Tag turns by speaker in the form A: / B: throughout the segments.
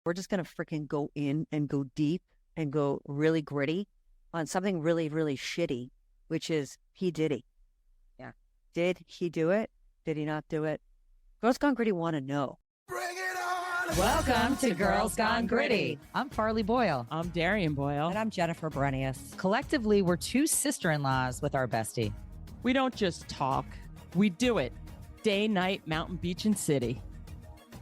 A: We're just going to freaking go in and go deep and go really gritty on something really, really shitty, which is P Diddy.
B: Yeah.
A: Did he do it? Did he not do it? Girls Gone Gritty want to know.
C: Bring it on!
B: Welcome to Girls Gone Gritty. I'm Farley Boyle.
D: I'm Darian Boyle.
A: And I'm Jennifer Brenius.
B: Collectively, we're two sister-in-laws with our bestie.
D: We don't just talk, we do it. Day, night, mountain, beach, and city.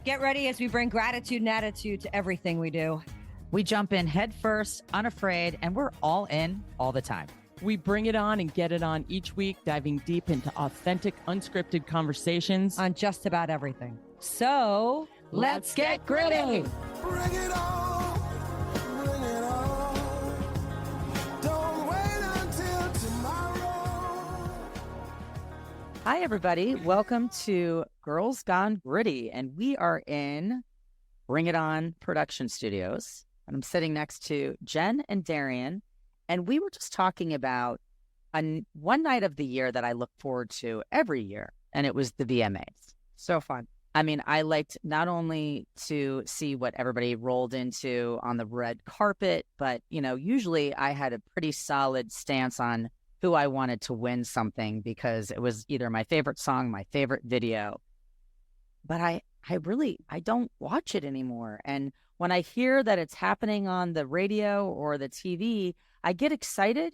A: Get ready as we bring gratitude and attitude to everything we do.
B: We jump in head first, unafraid, and we're all in all the time.
D: We bring it on and get it on each week, diving deep into authentic, unscripted conversations
A: On just about everything. So,
B: Let's get gritty.
C: Bring it on! Bring it on! Don't wait until tomorrow!
B: Hi, everybody. Welcome to Girls Gone Gritty, and we are in Bring It On Production Studios. And I'm sitting next to Jen and Darian, and we were just talking about one night of the year that I look forward to every year, and it was the VMAs.
A: so fun.
B: I mean, I liked not only to see what everybody rolled into on the red carpet, but, you know, usually I had a pretty solid stance on who I wanted to win something because it was either my favorite song, my favorite video. But I don't watch it anymore. And when I hear that it's happening on the radio or the TV, I get excited,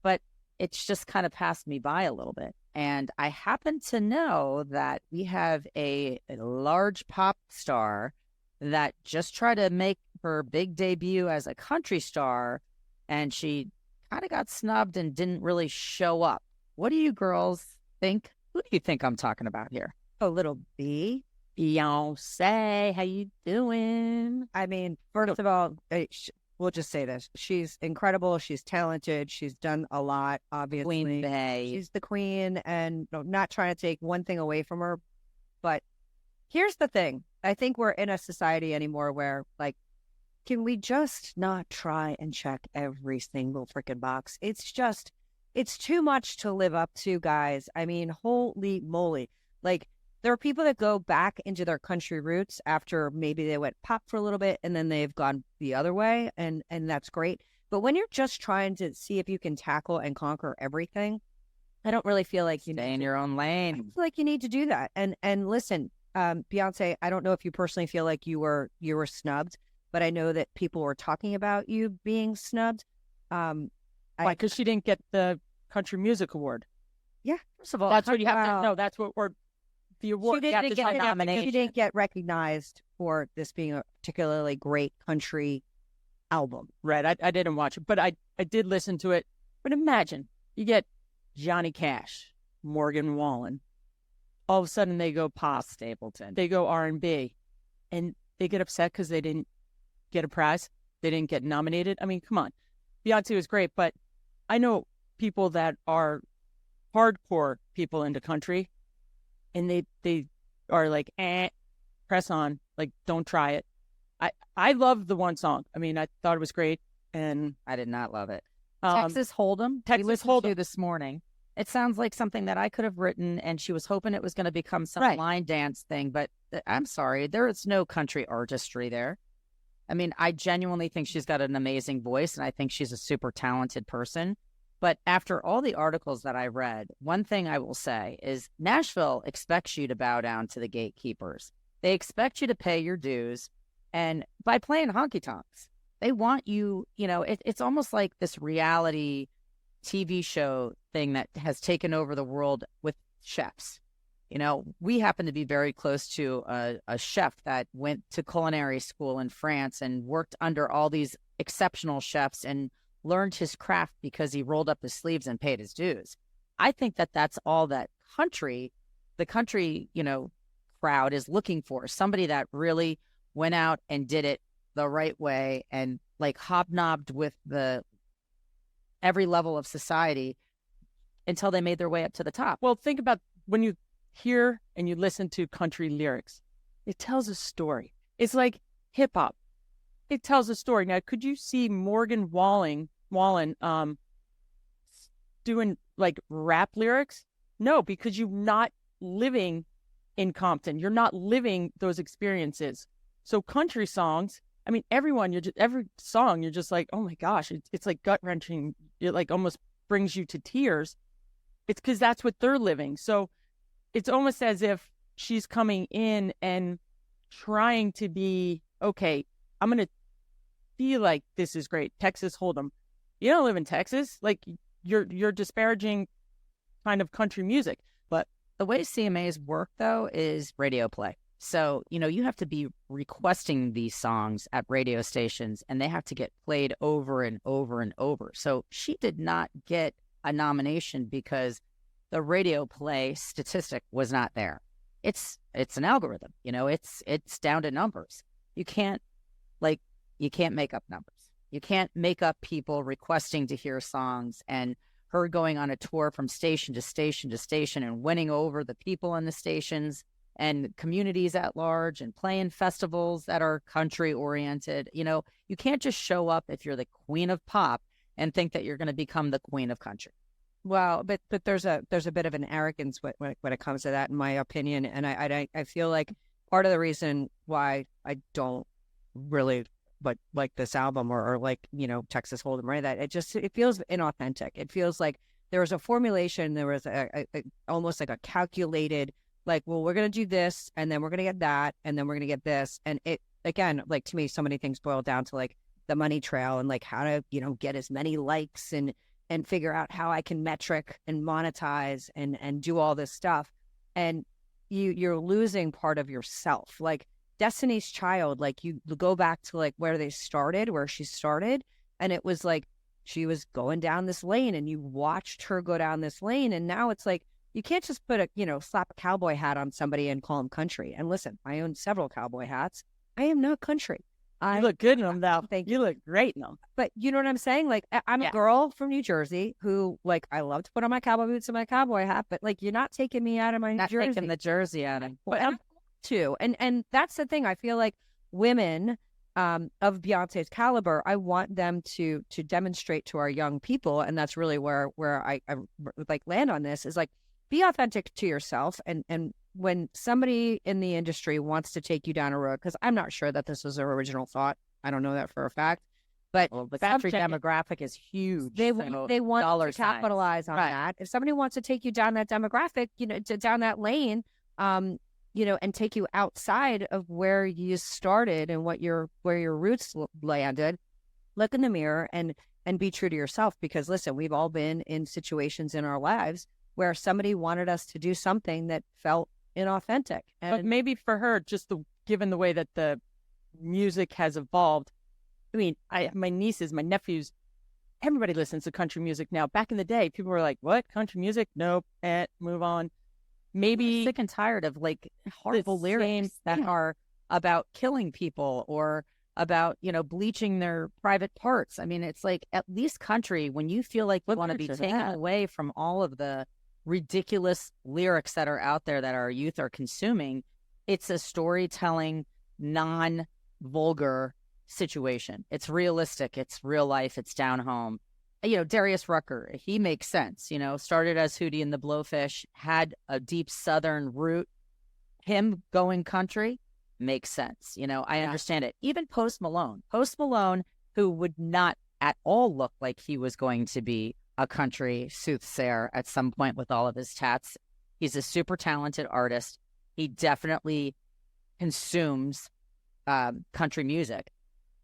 B: but it's just kind of passed me by a little bit. And I happen to know that we have a large pop star that just tried to make her big debut as a country star, and she kind of got snubbed and didn't really show up. What do you girls think? Who do you think I'm talking about here?
A: A little B.
B: Beyoncé, how you doing?
A: I mean, first of all, we'll just say this. She's incredible. She's talented. She's done a lot, obviously.
B: Queen Bey.
A: She's the queen, and not trying to take one thing away from her. But here's the thing. I think we're in a society anymore where, like, can we just not try and check every single freaking box? It's too much to live up to, guys. I mean, holy moly. Like, there are people that go back into their country roots after maybe they went pop for a little bit and then they've gone the other way, and that's great. But when you're just trying to see if you can tackle and conquer everything, I don't really feel like you
B: Stay in your own lane.
A: I feel like you need to do that. And listen, Beyonce, I don't know if you personally feel like you were snubbed, but I know that people were talking about you being snubbed.
D: Why? Because she didn't get the Country Music Award.
A: Yeah,
D: First of all, that's what you have to know. That's what the award.
A: She didn't get
B: nomination.
A: She didn't get recognized for this being a particularly great country album.
D: Right. I didn't watch it, but I did listen to it. But imagine you get Johnny Cash, Morgan Wallen. All of a sudden they go pop.
B: Stapleton.
D: They go R&B, and they get upset because they didn't get a prize. They didn't get nominated. I mean, come on. Beyonce was great, but I know people that are hardcore people into country, and they are like, press on, like, don't try it. I loved the one song. I mean, I thought it was great, and
B: I did not love it.
D: Texas
B: Hold'em.
D: Texas
B: we listened
D: Hold'em.
B: to this morning. It sounds like something that I could have written, and she was hoping it was going to become some
D: Right.
B: line dance thing. But I'm sorry, there is no country artistry there. I mean, I genuinely think she's got an amazing voice, and I think she's a super talented person. But after all the articles that I read, one thing I will say is Nashville expects you to bow down to the gatekeepers. They expect you to pay your dues. And by playing honky tonks, they want you, you know, it's almost like this reality TV show thing that has taken over the world with chefs. You know, we happen to be very close to a chef that went to culinary school in France and worked under all these exceptional chefs and learned his craft because he rolled up his sleeves and paid his dues. I think that that's all that the country, you know, crowd is looking for. Somebody that really went out and did it the right way and like hobnobbed with every level of society until they made their way up to the top.
D: well, think about when you hear and you listen to country lyrics. It tells a story. It's like hip hop. It tells a story. Now, could you see Morgan Wallen doing like rap lyrics? No, because you're not living in Compton. You're not living those experiences. So country songs I mean, everyone, every song, you're just like, oh my gosh, it's like gut wrenching. It like almost brings you to tears. It's because that's what they're living. So it's almost as if she's coming in and trying to be, okay, I'm going to feel like this is great. Texas Hold'em. You don't live in Texas. Like you're disparaging kind of country music. But
B: the way CMAs work, though, is radio play. So, you have to be requesting these songs at radio stations, and they have to get played over and over and over. So she did not get a nomination because the radio play statistic was not there. It's an algorithm, it's down to numbers. You can't make up numbers. You can't make up people requesting to hear songs and her going on a tour from station to station to station and winning over the people in the stations and communities at large and playing festivals that are country oriented. You can't just show up if you're the queen of pop and think that you're going to become the queen of country.
A: Well, but there's a bit of an arrogance when it comes to that, in my opinion, and I feel like part of the reason why I don't really like this album or like Texas Hold'em, right? That it feels inauthentic. It feels like there was a formulation, there was a almost like a calculated, like, well, we're gonna do this, and then we're gonna get that, and then we're gonna get this, and it again, like, to me, so many things boil down to like the money trail and like how to get as many likes and figure out how I can metric and monetize and do all this stuff, and you're losing part of yourself. Like Destiny's Child, like you go back to like where she started, and it was like she was going down this lane, and you watched her go down this lane, and now it's like you can't just put slap a cowboy hat on somebody and call them country. And listen, I own several cowboy hats. I am not country.
D: You look good in them, though.
A: Thank
D: you. You look great in them.
A: But you know what I'm saying? Like, I'm a girl from New Jersey who, like, I love to put on my cowboy boots and my cowboy hat, but like, you're not taking me out of my jersey.
B: Taking the jersey out of me.
A: Well, I'm too. And that's the thing. I feel like women of Beyonce's caliber, I want them to demonstrate to our young people, and that's really where I like land on this, is like, be authentic to yourself. And when somebody in the industry wants to take you down a road, because I'm not sure that this was their original thought. I don't know that for a fact. But
B: the country demographic is huge.
A: They want to capitalize on that. If somebody wants to take you down that demographic, down that lane, and take you outside of where you started and where your roots landed, look in the mirror and be true to yourself. Because listen, we've all been in situations in our lives where somebody wanted us to do something that felt inauthentic.
D: But maybe for her, just given the way that the music has evolved, I mean, my nieces, my nephews, everybody listens to country music now. Back in the day, people were like, what? Country music? Nope. Move on. Maybe
B: I'm sick and tired of like horrible lyrics that are about killing people or about, bleaching their private parts. I mean, it's like, at least country, when you feel like you want to be taken away from all of the ridiculous lyrics that are out there that our youth are consuming, it's a storytelling, non-vulgar situation. It's realistic. It's real life. It's down home. Darius Rucker, he makes sense. Started as Hootie and the Blowfish, had a deep Southern root. Him going country makes sense. I understand it. Even Post Malone, who would not at all look like he was going to be a country soothsayer at some point with all of his tats. He's a super talented artist. He definitely consumes country music.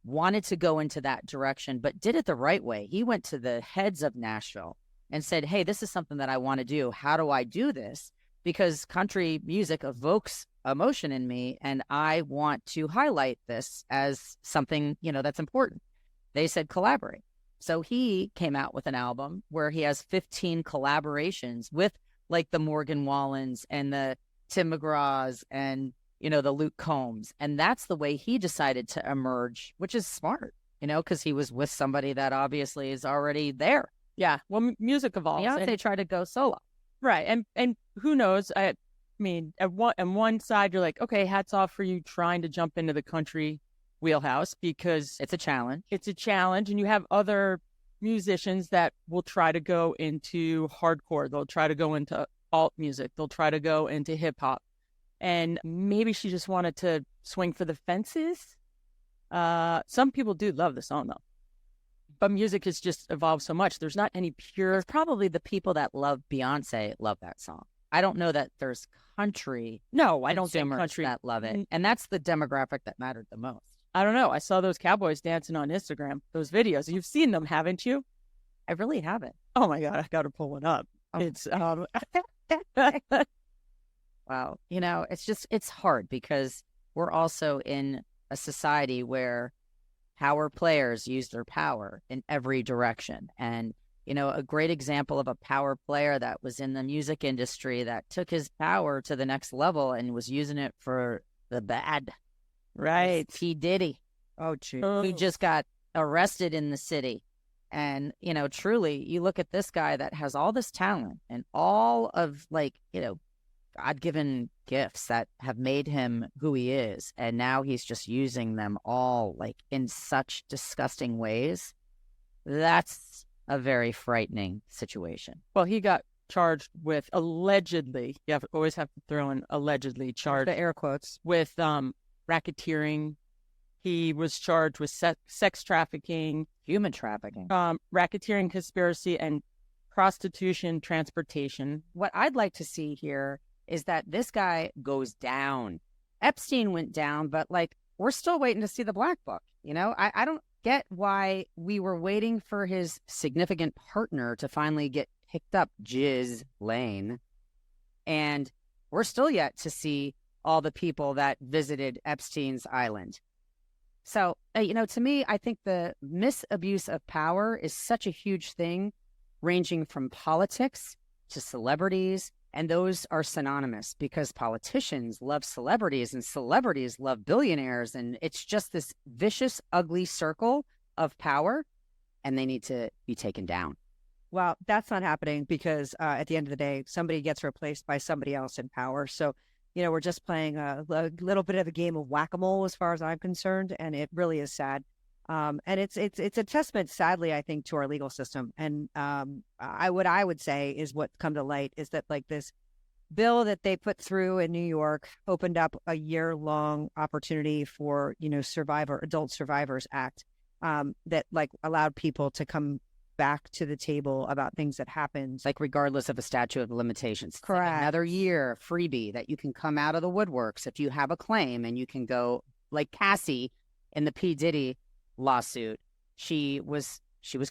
B: Wanted to go into that direction, but did it the right way. He went to the heads of Nashville and said, hey, this is something that I want to do. How do I do this? Because country music evokes emotion in me, and I want to highlight this as something, that's important. They said collaborate. So he came out with an album where he has 15 collaborations with like the Morgan Wallens and the Tim McGraws and, the Luke Combs. And that's the way he decided to emerge, which is smart, because he was with somebody that obviously is already there.
D: Yeah. Well, music evolves.
B: Beyonce tried to go solo.
D: Right. And who knows? I mean, on one side, you're like, okay, hats off for you trying to jump into the country wheelhouse, because
B: it's a challenge.
D: And you have other musicians that will try to go into hardcore. They'll try to go into alt music. They'll try to go into hip hop. And maybe she just wanted to swing for the fences. Some people do love the song though, but music has just evolved so much. There's not any pure.
B: It's probably the people that love Beyonce love that song. I don't know that there's country
D: No, I don't think
B: consumers
D: country.
B: that love it. And that's the demographic that mattered the most.
D: I don't know. I saw those cowboys dancing on Instagram. Those videos. You've seen them, haven't you?
B: I really haven't.
D: Oh my god, I got to pull one up.
B: Oh.
D: It's
B: Wow. You know, it's hard because we're also in a society where power players use their power in every direction. And, you know, a great example of a power player that was in the music industry that took his power to the next level and was using it for the bad.
D: right.
B: P Diddy,
A: Oh, gee.
B: who just got arrested in the city. And, you know, truly, you look at this guy that has all this talent and all of, like, you know, God-given gifts that have made him who he is. And now he's just using them all, like, in such disgusting ways. That's a very frightening situation.
D: Well, he got charged with allegedly. Always have to throw in allegedly charged
A: The air quotes.
D: with racketeering. He was charged with sex trafficking,
B: Human trafficking.
D: racketeering, conspiracy, and prostitution transportation.
B: What I'd like to see here is that this guy goes down. Epstein went down, but, like, we're still waiting to see the black book. You know, I don't get why we were waiting for his significant partner to finally get picked up, Jiz Lane. And we're still yet to see all the people that visited Epstein's island. So, you know, to me, I think the misabuse of power is such a huge thing, ranging from politics to celebrities. And those are synonymous because politicians love celebrities and celebrities love billionaires. And it's just this vicious, ugly circle of power, and they need to be taken down.
A: Well, that's not happening because at the end of the day, somebody gets replaced by somebody else in power. So, you know, we're just playing a little bit of a game of whack-a-mole as far as I'm concerned, and it really is sad. And it's a testament, sadly, I think, to our legal system. And I would say is what's come to light is that, like, this bill that they put through in New York opened up a year-long opportunity for, you know, Adult Survivors Act that, like, allowed people to come back to the table about things that happened.
B: Like, regardless of a statute of limitations. It's like
A: Correct.
B: another year freebie that you can come out of the woodworks if you have a claim, and you can go, like Cassie in the P Diddy lawsuit. She was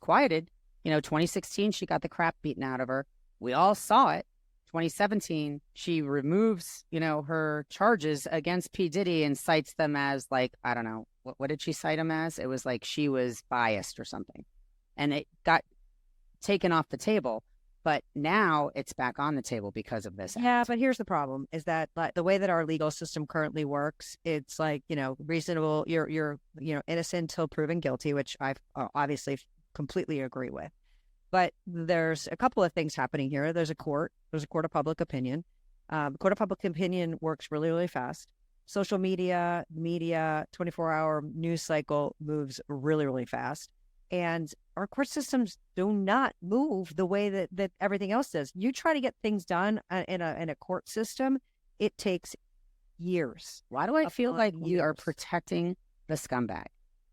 B: quieted. You know, 2016, she got the crap beaten out of her. We all saw it. 2017, she removes, you know, her charges against P Diddy and cites them as, like, I don't know, what did she cite him as? It was like she was biased or something. And it got taken off the table. But now it's back on the table because of this.
A: Yeah, but here's the problem: is that, like, the way that our legal system currently works, it's like, you know, reasonable. You're you know, innocent till proven guilty, which I obviously completely agree with. But there's a couple of things happening here. There's a court of public opinion. Court of public opinion works really, really fast. Social media, 24-hour news cycle moves really, really fast. And our court systems do not move the way that everything else does. You try to get things done in a court system, it takes years.
B: Why do I feel like you are
A: years.
B: protecting the scumbag?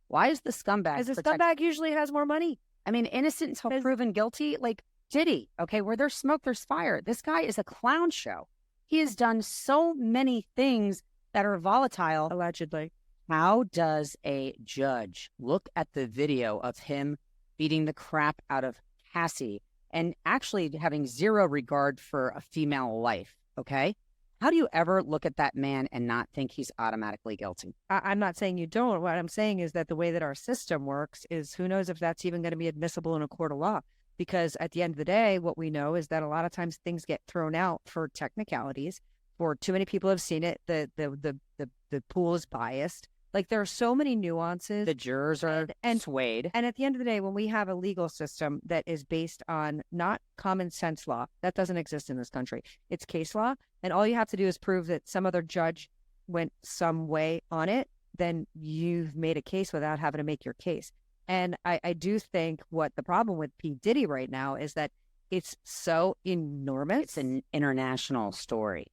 B: Why is the scumbag?
A: Because the
B: protect-
A: scumbag usually has more money.
B: I mean, innocent until proven guilty, like Diddy. Okay, where there's smoke, there's fire. This guy is a clown show. He has done so many things that are volatile.
A: Allegedly.
B: How does a judge look at the video of him beating the crap out of Cassie and actually having zero regard for a female life? Okay. How do you ever look at that man and not think he's automatically guilty?
A: I'm not saying you don't. What I'm saying is that the way that our system works is, who knows if that's even going to be admissible in a court of law. Because at the end of the day, what we know is that a lot of times things get thrown out for technicalities. For too many people have seen it. The pool is biased. Like, there are so many nuances.
B: The jurors are swayed.
A: And at the end of the day, when we have a legal system that is based on not common sense law, that doesn't exist in this country. It's case law. And all you have to do is prove that some other judge went some way on it, then you've made a case without having to make your case. And I do think what the problem with P. Diddy right now is that it's so enormous.
B: It's an international story.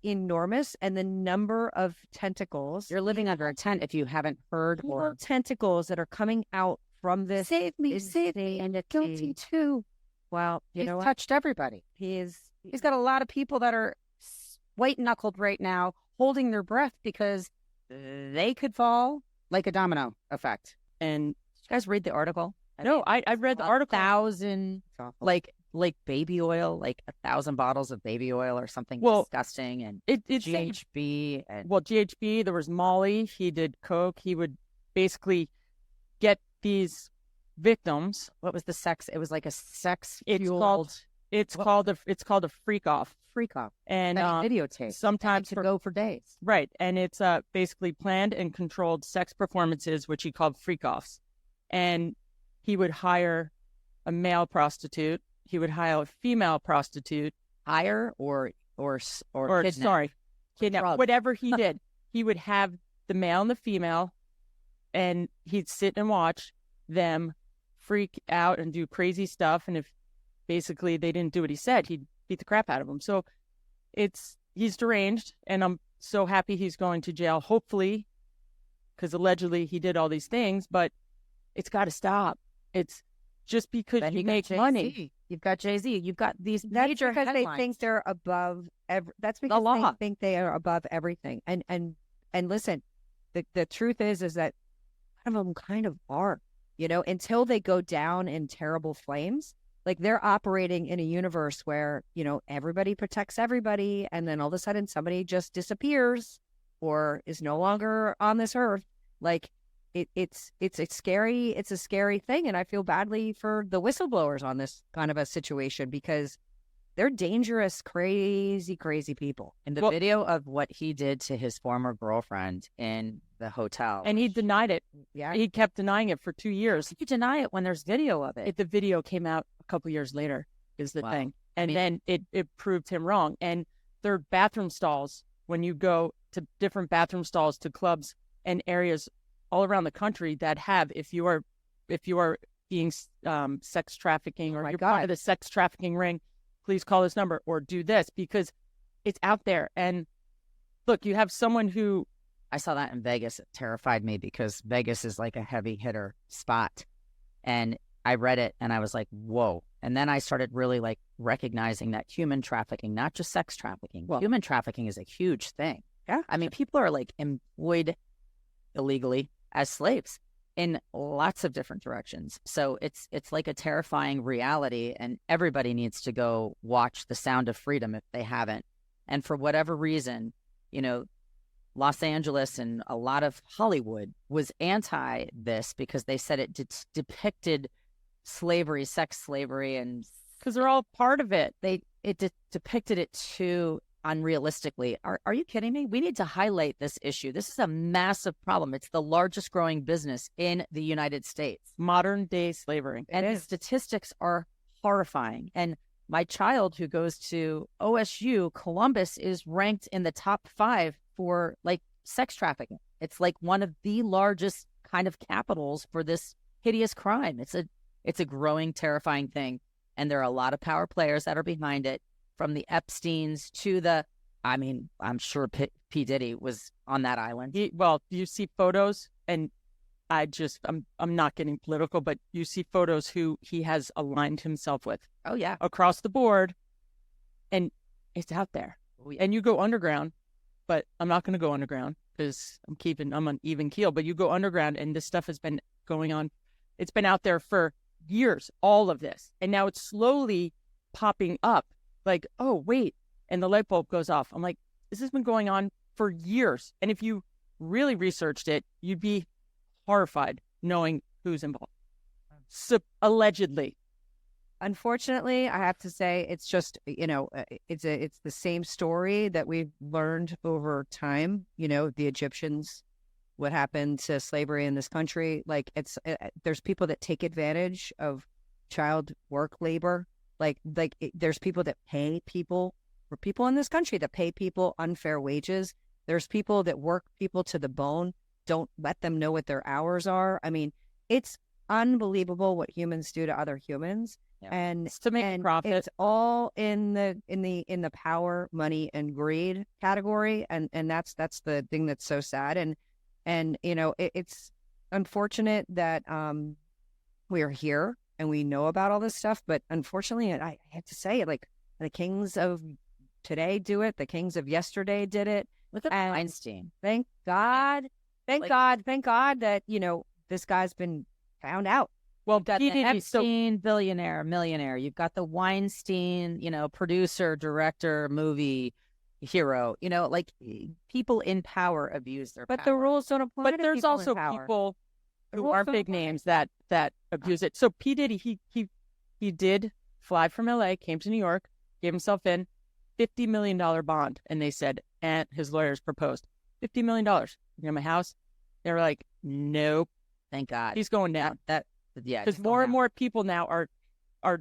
A: enormous, and the number of tentacles,
B: You're living under a tent if you haven't heard
A: evil
B: or
A: tentacles that are coming out from this.
B: save me,
A: insanity.
B: and guilty too.
A: Well, you
B: He's
A: know what?
B: touched everybody. He's got a lot of people that are white knuckled right now, holding their breath because they could fall like a domino effect.
D: And
B: You guys read the article?
D: no, I read the article.
B: 1,000 like baby oil, like 1,000 bottles of baby oil or something
D: Well,
B: disgusting, and
D: It's
B: GHB and
D: well, GHB, there was Molly, he did coke. He would basically get these victims.
B: what was the sex? It was like a sex
D: It's
B: fueled
D: called it's called a freak off.
B: freak off.
D: And
B: Videotape.
D: sometimes
B: to go for days.
D: right, and it's basically planned and controlled sex performances, which he called freak offs. And he would hire a male prostitute. He would hire a female prostitute,
B: Hire or kidnap.
D: sorry, kidnap,
B: drugs.
D: whatever he did. He would have the male and the female, and he'd sit and watch them freak out and do crazy stuff. And if basically they didn't do what he said, he'd beat the crap out of them. So he's deranged, and I'm so happy he's going to jail, hopefully, because allegedly he did all these things, but it's got to stop. It's just because
B: Then
D: you
B: you got
D: make
B: Jay-Z.
D: money.
B: You've got Jay-Z. You've got these
A: That's
B: major
A: because
B: headlines.
A: they think they're above that's because
B: law.
A: they think they are above everything. And listen, the truth is that none of them kind of are, until they go down in terrible flames. Like, they're operating in a universe where, everybody protects everybody, and then all of a sudden somebody just disappears or is no longer on this earth. Like, it's a scary thing, and I feel badly for the whistleblowers on this kind of a situation, because they're dangerous, crazy people.
B: in the
D: Well-
B: video of what he did to his former girlfriend in the hotel.
D: And he denied it.
A: Yeah,
D: He kept denying it for 2 years.
B: you deny it when there's video of it.
D: The video came out a couple years later is the
B: Wow.
D: thing. And
B: mean-
D: then it proved him wrong. And there are bathroom stalls when you go to different bathroom stalls to clubs and areas all around the country that have, if you are being sex trafficking, or
A: my
D: you're part
A: God.
D: of the sex trafficking ring, please call this number or do this, because it's out there. And look, you have someone who
B: I saw that in Vegas. It terrified me because Vegas is like a heavy hitter spot. And I read it and I was like, whoa. And then I started really like recognizing that human trafficking, not just sex trafficking,
D: Well-
B: human trafficking is a huge thing.
A: Yeah.
B: I mean, people are like employed illegally as slaves in lots of different directions. So it's like a terrifying reality, and everybody needs to go watch The Sound of Freedom if they haven't. And for whatever reason, Los Angeles and a lot of Hollywood was anti this because they said it depicted slavery, sex slavery, and
D: because they're all part of it.
B: it depicted it too unrealistically. Are you kidding me? We need to highlight this issue. This is a massive problem. It's the largest growing business in the United States.
D: Modern day slavery.
B: And the statistics are horrifying. And my child who goes to OSU, Columbus, is ranked in the top 5 for like sex trafficking. It's like one of the largest kind of capitals for this hideous crime. It's a growing, terrifying thing. And there are a lot of power players that are behind it, from the Epsteins to I'm sure P Diddy was on that island.
D: You see photos, and I'm not getting political, but you see photos who he has aligned himself with
B: Oh, yeah.
D: across the board, and it's out there.
B: Oh, yeah.
D: And you go underground, but I'm not going to go underground because I'm on even keel. But you go underground, and this stuff has been going on. It's been out there for years, all of this, and now it's slowly popping up. Like, oh wait, and the light bulb goes off. I'm like, this has been going on for years, and if you really researched it, you'd be horrified knowing who's involved. So, allegedly.
A: Unfortunately, I have to say, it's just, it's the same story that we've learned over time. The Egyptians, what happened to slavery in this country. Like, there's people that take advantage of child work labor. There's people that pay people in this country that pay people unfair wages. There's people that work people to the bone, don't let them know what their hours are. I mean, it's unbelievable what humans do to other humans.
B: Yeah.
A: and
D: It's to make a
A: and
D: profit.
A: it's all in the power, money, and greed category, and that's the thing that's so sad, and it's unfortunate that we're here and we know about all this stuff, but unfortunately, I have to say, like, the kings of today do it, the kings of yesterday did it.
B: Look at
A: And
B: Weinstein.
A: Thank God, thank God that this guy's been found out.
D: Well,
B: You've got
D: P.
B: the
D: Diddy, so
B: Epstein, billionaire, millionaire. You've got the Weinstein, producer, director, movie hero. Like people in power abuse their
A: But
B: power.
A: the rules don't apply.
D: but
A: to
D: there's
A: people in
D: also
A: power.
D: people
A: The
D: who
A: rules
D: aren't
A: don't
D: big
A: apply.
D: names that abuse it. So P. Diddy, he did fly from LA, came to New York, gave himself in $50 million bond, and they said, and his lawyers proposed $50 million. You know, my house. They were like, nope,
B: Thank God.
D: he's going down.
B: Yeah,
D: Because
B: just
D: more
B: go
D: and
B: down.
D: more people now are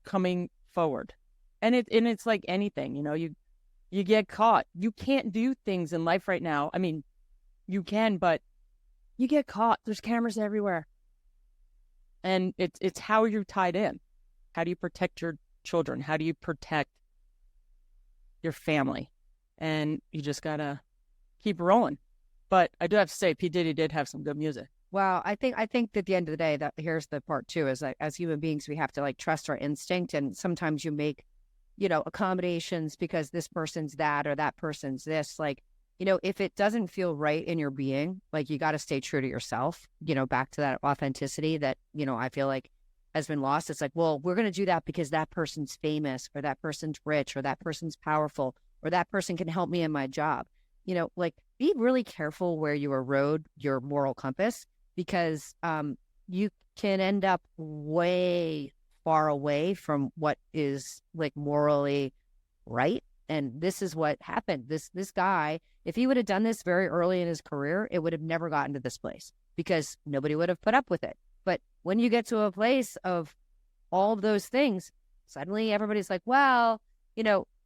D: coming forward, and it's like anything, you get caught. You can't do things in life right now. I mean, you can, but you get caught. There's cameras everywhere, and it's how you're tied in. How do you protect your children? How do you protect your family? And you just gotta keep rolling. But I do have to say, P. Diddy did have some good music.
A: Well, I think at the end of the day, that here's the part too, is like, as human beings, we have to like trust our instinct, and sometimes you make, accommodations because this person's that or that person's this. Like, if it doesn't feel right in your being, like, you got to stay true to yourself. Back to that authenticity that I feel like has been lost. It's like, well, we're going to do that because that person's famous, or that person's rich, or that person's powerful, or that person can help me in my job. Like, be really careful where you erode your moral compass, because you can end up way far away from what is like morally right. And this is what happened. This guy, if he would have done this very early in his career, it would have never gotten to this place, because nobody would have put up with it. But when you get to a place of all of those things, suddenly everybody's like, well,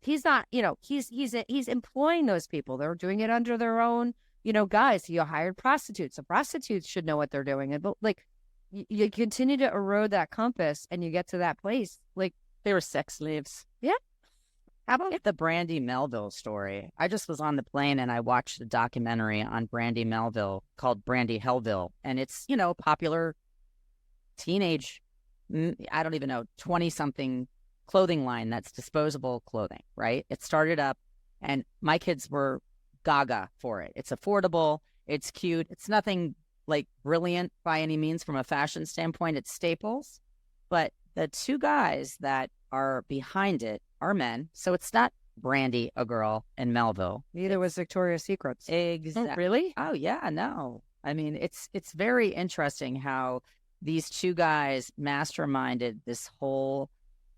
A: he's not, he's employing those people. They're doing it under their own, guys. He hired prostitutes. The prostitutes should know what they're doing. And, but like, you continue to erode that compass, and you get to that place. Like,
D: They were sex slaves.
B: How about the Brandy Melville story? I just was on the plane and I watched a documentary on Brandy Melville called Brandy Hellville. And it's, popular teenage, I don't even know, 20-something clothing line that's disposable clothing, right? It started up and my kids were gaga for it. It's affordable. It's cute. It's nothing like brilliant by any means from a fashion standpoint. It's staples. But the two guys that are behind it are men. So it's not Brandy, a girl, and Melville.
A: neither was Victoria's Secrets.
B: Exactly.
D: Really?
B: Oh, yeah, no. I mean, it's very interesting how these two guys masterminded this whole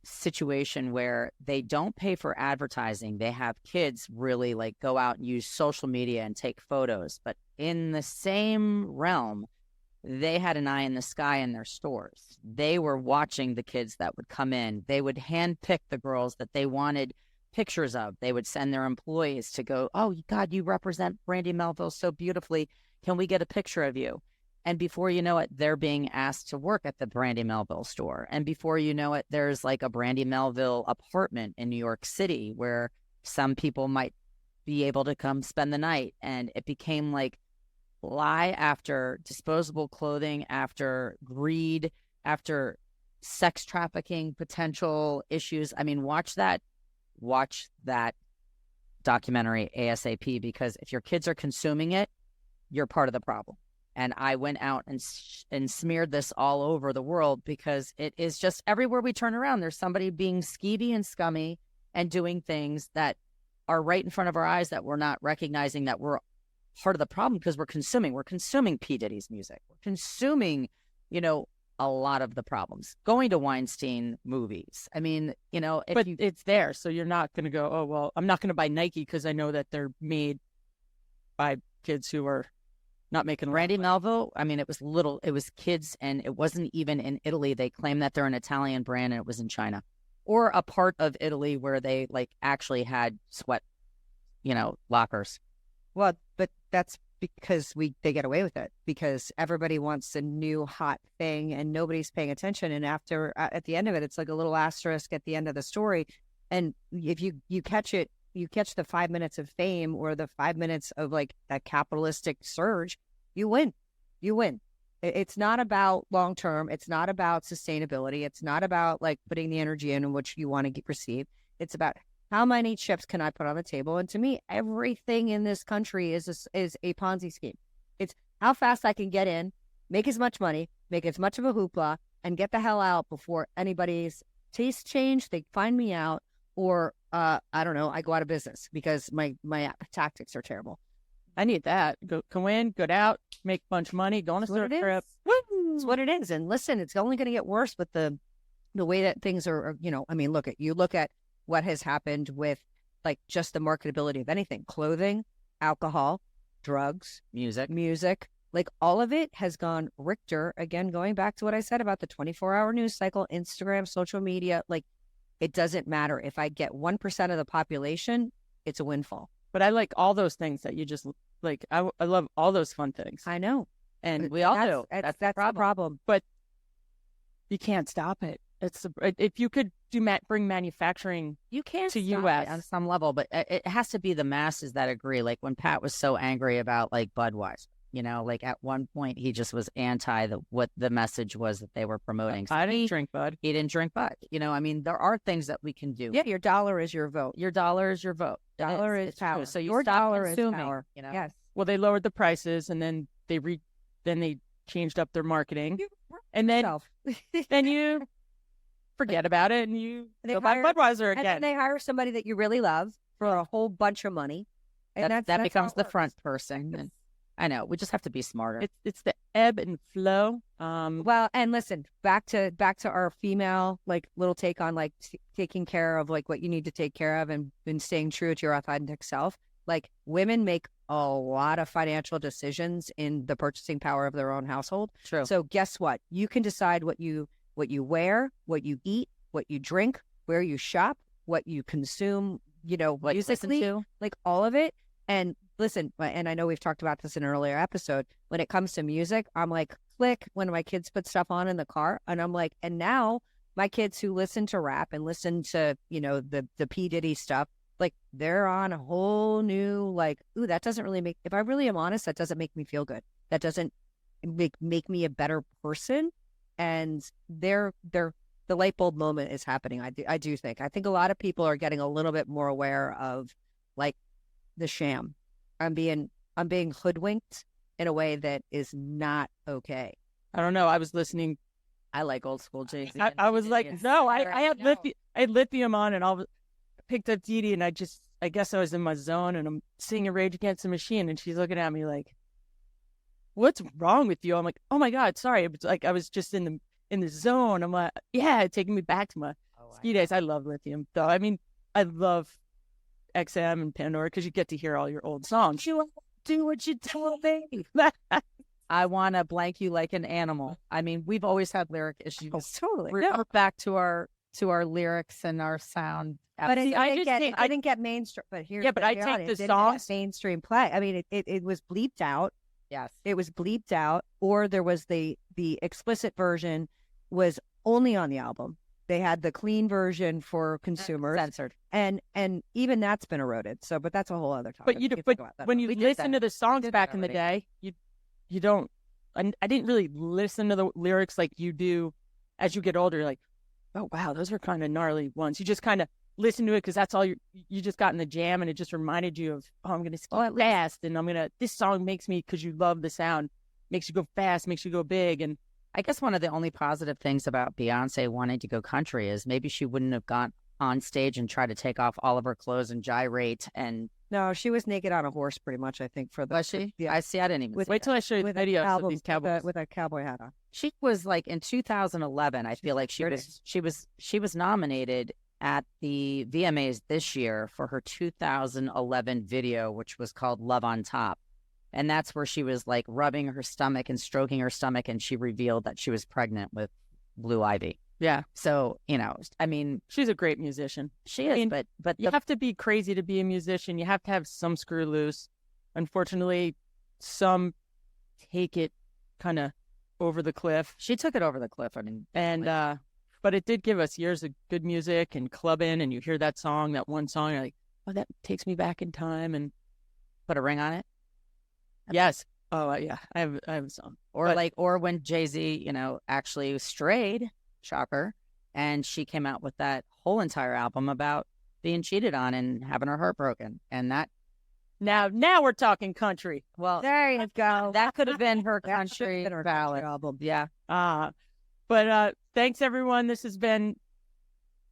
B: situation where they don't pay for advertising. They have kids really like go out and use social media and take photos. But in the same realm, they had an eye in the sky in their stores. They were watching the kids that would come in. They would handpick the girls that they wanted pictures of. They would send their employees to go, oh, God, you represent Brandy Melville so beautifully. Can we get a picture of you? And before you know it, they're being asked to work at the Brandy Melville store. And before you know it, there's like a Brandy Melville apartment in New York City where some people might be able to come spend the night. And it became like lie after disposable clothing, after greed, after sex trafficking potential issues. I mean, watch that documentary ASAP, because if your kids are consuming it, you're part of the problem. And I went out and smeared this all over the world, because it is just everywhere we turn around, there's somebody being skeevy and scummy and doing things that are right in front of our eyes that we're not recognizing that we're part of the problem, because we're consuming P. Diddy's music. We're consuming, a lot of the problems. Going to Weinstein movies. I mean,
D: But it's there, so you're not going to go, oh, well, I'm not going to buy Nike because I know that they're made by kids who are not making a lot of
B: Brandy
D: money.
B: Melville, I mean, it was kids, and it wasn't even in Italy. They claim that they're an Italian brand, and it was in China, or a part of Italy where they like actually had sweat, lockers.
A: Well, but that's because they get away with it because everybody wants a new hot thing and nobody's paying attention. And after at the end of it, it's like a little asterisk at the end of the story. And if you catch it, you catch the 5 minutes of fame or the 5 minutes of like that capitalistic surge, you win. You win. It's not about long term. It's not about sustainability. It's not about like putting the energy in which you want to receive. It's about how many chips can I put on the table? And to me, everything in this country is a Ponzi scheme. It's how fast I can get in, make as much money, make as much of a hoopla, and get the hell out before anybody's taste change. They find me out, or I don't know, I go out of business because my tactics are terrible.
D: I need that. Go in, go out, make a bunch of money, go on a surf trip.
A: It's what it is. And listen, it's only going to get worse with the way that things are, I mean, look at what has happened with like just the marketability of anything, clothing, alcohol, drugs, music, like all of it has gone Richter. Again, going back to what I said about the 24-hour news cycle, Instagram, social media, like it doesn't matter. If I get 1% of the population, it's a windfall.
D: But I like all those things that you just like. I love all those fun things.
A: I know.
D: And we all do.
A: That's the problem.
D: But you can't stop it. If you could bring manufacturing
B: you can't
D: to
B: stop
D: U.S.
B: it on some level, but it has to be the masses that agree. Like when Pat was so angry about like Budweiser, like at one point he just was anti what the message was that they were promoting. So
D: I didn't drink Bud.
B: He didn't drink Bud. I mean, there are things that we can do.
A: Yeah, your dollar is your vote.
B: Your dollar is your vote.
A: Dollar is power.
B: True. So you
A: your
B: stop
A: dollar
B: consuming,
A: is power.
B: Yes.
D: Well, they lowered the prices, and then they changed up their marketing, and then you forget about it, and you go buy Budweiser again.
A: And then they hire somebody that you really love for a whole bunch of money, and
B: that becomes the
A: works.
B: front person. And I know we just have to be smarter.
D: It's the ebb and flow.
A: Well, and listen, back to our female like little take on like taking care of like what you need to take care of and staying true to your authentic self. Like women make a lot of financial decisions in the purchasing power of their own household.
B: True.
A: So guess what? You can decide what you wear, what you eat, what you drink, where you shop, what you consume,
B: what
A: musically,
B: you listen to,
A: like all of it. And listen, and I know we've talked about this in an earlier episode, when it comes to music, I'm like, click when my kids put stuff on in the car. And I'm like, and now my kids who listen to rap and listen to, the P Diddy stuff, like they're on a whole new, like, ooh, that doesn't really if I really am honest, that doesn't make me feel good. That doesn't make me a better person. And the light bulb moment is happening. I do think. I think a lot of people are getting a little bit more aware of like the sham. I'm being hoodwinked in a way that is not okay.
D: I don't know. I was listening.
B: I like old school Jay-Z.
D: I was like, no, I had lithium on, and I picked up Didi, and I guess I was in my zone, and I'm singing Rage Against the Machine, and she's looking at me like, what's wrong with you? I'm like, oh my God, sorry. It was like I was just in the zone. I'm like, yeah, taking me back to my ski days. I love lithium, though. I mean, I love XM and Pandora because you get to hear all your old songs.
A: You do what you tell me.
B: I want to blank you like an animal. I mean, we've always had lyric issues.
A: Oh, totally.
B: We're back to our lyrics and our sound.
A: But I didn't get mainstream. But here,
D: yeah, but I take the songs
A: mainstream play. I mean, it was bleeped out.
B: Yes,
A: it was bleeped out, or there was the explicit version was only on the album. They had the clean version for consumers,
B: censored,
A: and even that's been eroded. So, but that's a whole other topic.
D: But when you listen to the songs back in the day, you don't. I didn't really listen to the lyrics like you do as you get older. You're like, oh wow, those are kind of gnarly ones. You just kind of listen to it because that's all you just got in the jam, and it just reminded you of, oh, I'm gonna ski fast, and this song makes me, because you love the sound, makes you go fast, makes you go big. And
B: I guess one of the only positive things about Beyonce wanting to go country is maybe she wouldn't have gone on stage and tried to take off all of her clothes and gyrate. And
A: no, she was naked on a horse pretty much, I think, for the.
B: Was she?
A: Yeah.
B: I see. I didn't even
D: wait till I show you the videos of these cowboys
A: with a cowboy hat on.
B: She was like in 2011. I feel like she was nominated at the VMAs this year for her 2011 video, which was called Love on Top. And that's where she was like rubbing her stomach and stroking her stomach, and she revealed that she was pregnant with Blue Ivy.
D: Yeah.
B: So, I mean,
D: she's a great musician.
B: She is, but
D: you have to be crazy to be a musician. You have to have some screw loose. Unfortunately, some take it kind of over the cliff.
B: She took it over the cliff. I mean,
D: And but it did give us years of good music and clubbing, and you hear that song, that one song, you're like, oh, that takes me back in time. And
B: put a ring on it.
D: yes, oh yeah, I have a song.
B: Or
D: But-
B: or when Jay-Z, actually strayed, shocker, and she came out with that whole entire album about being cheated on and having her heart broken. And that,
D: Now we're talking country.
B: well,
A: There you go.
B: that could have been her
A: That should have
B: country
A: been her
B: ballad.
A: country album.
B: Yeah.
D: But thanks everyone. This has been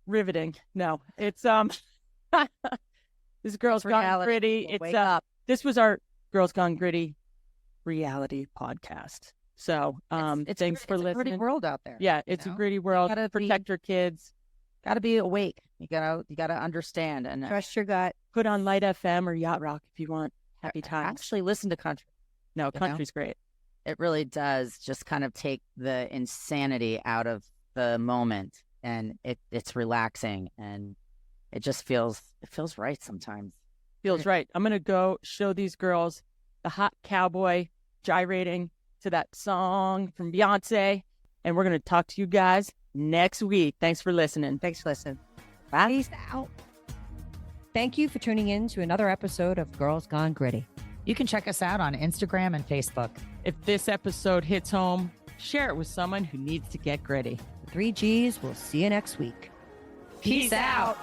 D: riveting. No, it's this Girls Gone
A: Reality.
D: Gritty.
A: We'll
D: It's
A: wake up.
D: This was our Girls Gone Gritty reality podcast. So
B: It's
D: thanks for
B: it's a pretty
D: listening.
B: world out there.
D: Yeah, it's a gritty world.
B: gotta be-
D: Protect your kids.
B: Got to be awake. You gotta understand and
A: Trust your gut.
D: Put on Light FM or Yacht Rock if you want happy times.
B: actually listen to country.
D: No,
B: know?
D: country's great.
B: It really does just kind of take the insanity out of the moment, and it's relaxing, and it just feels right sometimes.
D: Feels right. I'm gonna go show these girls the hot cowboy gyrating to that song from Beyonce, and we're gonna talk to you guys next week. Thanks for listening.
A: Thanks for listening. Peace out. Thank you for tuning in to another episode of Girls Gone Gritty.
B: You can check us out on Instagram and Facebook.
D: If this episode hits home, share it with someone who needs to get gritty.
A: The 3 Gs. We'll see you next week.
B: Peace out.